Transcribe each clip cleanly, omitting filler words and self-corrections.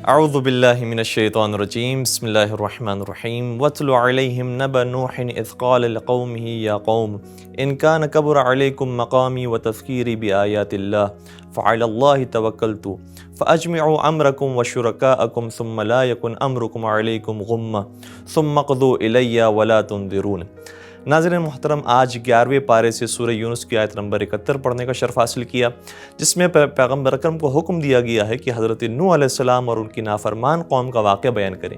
اعوذ باللہ من الشیطان الرجیم بسم اللہ الرحمن الرحیم واتل علیہم نبأ نوح اذ قال لقومہ یا قوم ان کان کبر علیکم مقامی وتذکیری بآیات اللہ فعلی اللہ توکلت فاجمعوا امرکم وشرکاءکم ثم لا یکن امرکم علیکم غمہ ثم اقضوا الی ولا تنظرون۔ ناظرین محترم، آج 11ویں پارے سے سورہ یونس کی آیت نمبر 71 پڑھنے کا شرف حاصل کیا، جس میں پیغمبر اکرم کو حکم دیا گیا ہے کہ حضرت نوح علیہ السلام اور ان کی نافرمان قوم کا واقعہ بیان کریں۔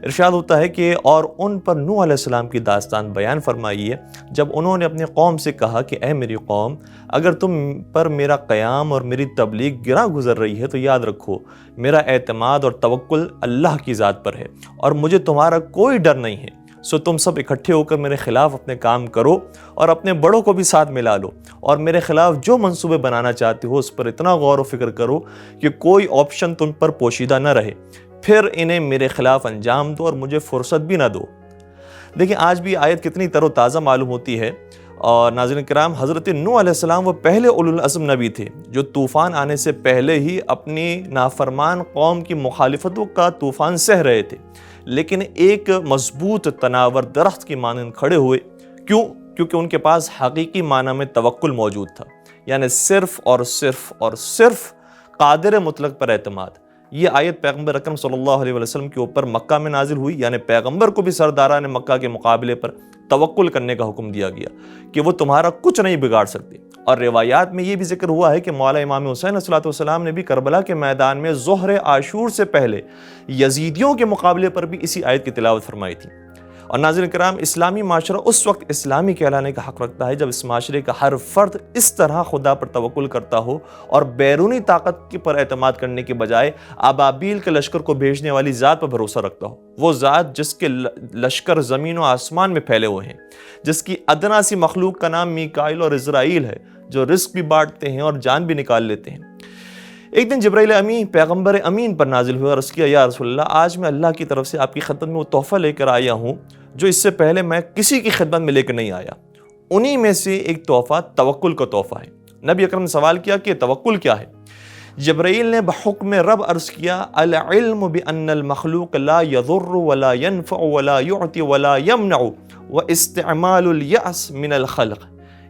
ارشاد ہوتا ہے کہ اور ان پر نوح علیہ السلام کی داستان بیان فرمائیے جب انہوں نے اپنی قوم سے کہا کہ اے میری قوم، اگر تم پر میرا قیام اور میری تبلیغ گراں گزر رہی ہے تو یاد رکھو میرا اعتماد اور توکل اللہ کی ذات پر ہے اور مجھے تمہارا کوئی ڈر نہیں ہے، سو تم سب اکٹھے ہو کر میرے خلاف اپنے کام کرو اور اپنے بڑوں کو بھی ساتھ ملا لو، اور میرے خلاف جو منصوبے بنانا چاہتے ہو اس پر اتنا غور و فکر کرو کہ کوئی آپشن تم پر پوشیدہ نہ رہے، پھر انہیں میرے خلاف انجام دو اور مجھے فرصت بھی نہ دو۔ دیکھیں آج بھی آیت کتنی تر و تازہ معلوم ہوتی ہے۔ اور ناظرین کرام، حضرت نوح علیہ السلام وہ پہلے اولو العزم نبی تھے جو طوفان آنے سے پہلے ہی اپنی نافرمان قوم کی مخالفتوں کا طوفان سہ رہے تھے، لیکن ایک مضبوط تناور درخت کی مانند کھڑے ہوئے۔ کیوں؟ کیونکہ ان کے پاس حقیقی معنی میں توکل موجود تھا، یعنی صرف اور صرف اور صرف قادر مطلق پر اعتماد۔ یہ آیت پیغمبر اکرم صلی اللہ علیہ وسلم کے اوپر مکہ میں نازل ہوئی، یعنی پیغمبر کو بھی سرداران مکہ کے مقابلے پر توکل کرنے کا حکم دیا گیا کہ وہ تمہارا کچھ نہیں بگاڑ سکتے۔ اور روایات میں یہ بھی ذکر ہوا ہے کہ مولا امام حسین علیہ السلام نے بھی کربلا کے میدان میں ظہر عاشور سے پہلے یزیدیوں کے مقابلے پر بھی اسی آیت کی تلاوت فرمائی تھی۔ اور ناظرین کرام، اسلامی معاشرہ اس وقت اسلامی کہلانے کا حق رکھتا ہے جب اس معاشرے کا ہر فرد اس طرح خدا پر توکل کرتا ہو اور بیرونی طاقت پر اعتماد کرنے کے بجائے ابابیل کے لشکر کو بھیجنے والی ذات پر بھروسہ رکھتا ہو، وہ ذات جس کے لشکر زمین و آسمان میں پھیلے ہوئے ہیں، جس کی ادنا سی مخلوق کا نام میکائیل اور اسرائیل ہے، جو رزق بھی بانٹتے ہیں اور جان بھی نکال لیتے ہیں۔ ایک دن جبرائیل امین پیغمبر امین پر نازل ہوئے اور عرض کیا، یا رسول اللہ، آج میں اللہ کی طرف سے آپ کی خدمت میں وہ تحفہ لے کر آیا ہوں جو اس سے پہلے میں کسی کی خدمت میں لے کر نہیں آیا۔ انہی میں سے ایک تحفہ توکل کا تحفہ ہے۔ نبی اکرم نے سوال کیا کہ توکل کیا ہے؟ جبرائیل نے بحکم رب عرض کیا، العلم بان المخلوق لا يضر ولا ينفع ولا يعطي ولا يمنع واستعمال اليأس من الخلق،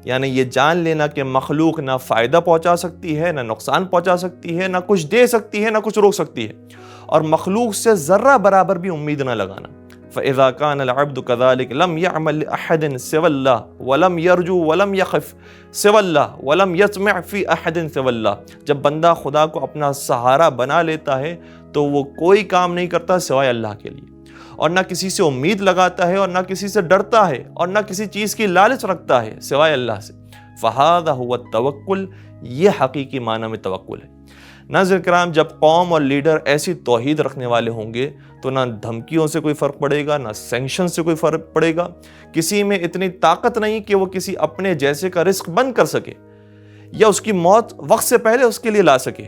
یعنی یہ جان لینا کہ مخلوق نہ فائدہ پہنچا سکتی ہے، نہ نقصان پہنچا سکتی ہے، نہ کچھ دے سکتی ہے، نہ کچھ روک سکتی ہے، اور مخلوق سے ذرہ برابر بھی امید نہ لگانا۔ فَإِذَا كَانَ الْعَبْدُ كَذَلِكَ لَمْ يَعْمَلْ لِأَحَدٍ سِوَى اللَّهِ وَلَمْ يَرْجُو وَلَمْ يَخِفْ سِوَى اللَّهِ وَلَمْ يَطْمِعْ فِي أَحَدٍ سِوَى اللَّهِ، جب بندہ خدا کو اپنا سہارا بنا لیتا ہے تو وہ کوئی کام نہیں کرتا سوائے اللہ کے لیے، اور نہ کسی سے امید لگاتا ہے اور نہ کسی سے ڈرتا ہے اور نہ کسی چیز کی لالچ رکھتا ہے سوائے اللہ سے۔ فَهَذَا هُوَ التَّوَكُّلُ، یہ حقیقی معنی میں توکل ہے۔ ناظرین کرام، جب قوم اور لیڈر ایسی توحید رکھنے والے ہوں گے تو نہ دھمکیوں سے کوئی فرق پڑے گا، نہ سینکشن سے کوئی فرق پڑے گا، کسی میں اتنی طاقت نہیں کہ وہ کسی اپنے جیسے کا رزق بند کر سکے یا اس کی موت وقت سے پہلے اس کے لیے لا سکے۔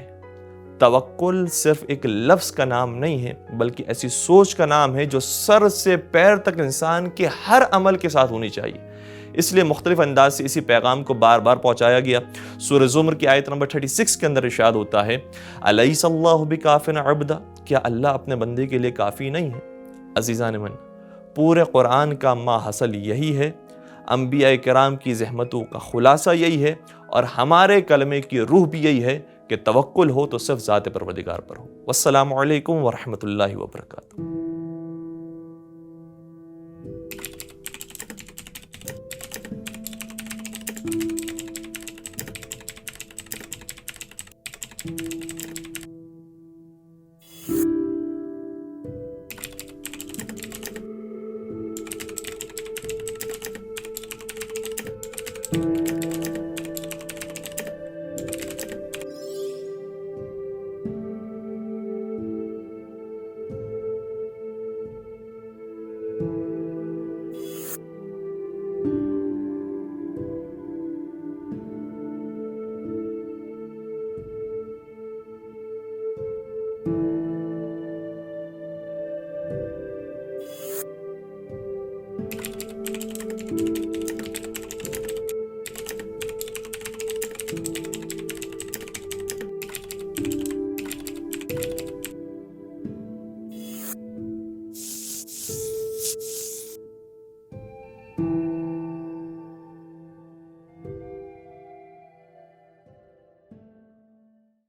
توکل صرف ایک لفظ کا نام نہیں ہے، بلکہ ایسی سوچ کا نام ہے جو سر سے پیر تک انسان کے ہر عمل کے ساتھ ہونی چاہیے۔ اس لیے مختلف انداز سے اسی پیغام کو بار بار پہنچایا گیا۔ سورہ زمر کی آیت نمبر 36 کے اندر ارشاد ہوتا ہے، الیس اللہ بکاف عبدا، کیا اللہ اپنے بندے کے لیے کافی نہیں ہے؟ عزیزان من، پورے قرآن کا ما حصل یہی ہے، انبیاء کرام کی زحمتوں کا خلاصہ یہی ہے، اور ہمارے کلمے کی روح بھی یہی ہے کہ توکل ہو تو صرف ذات پروردگار پر ہو۔ والسلام علیکم ورحمۃ اللہ وبرکاتہ۔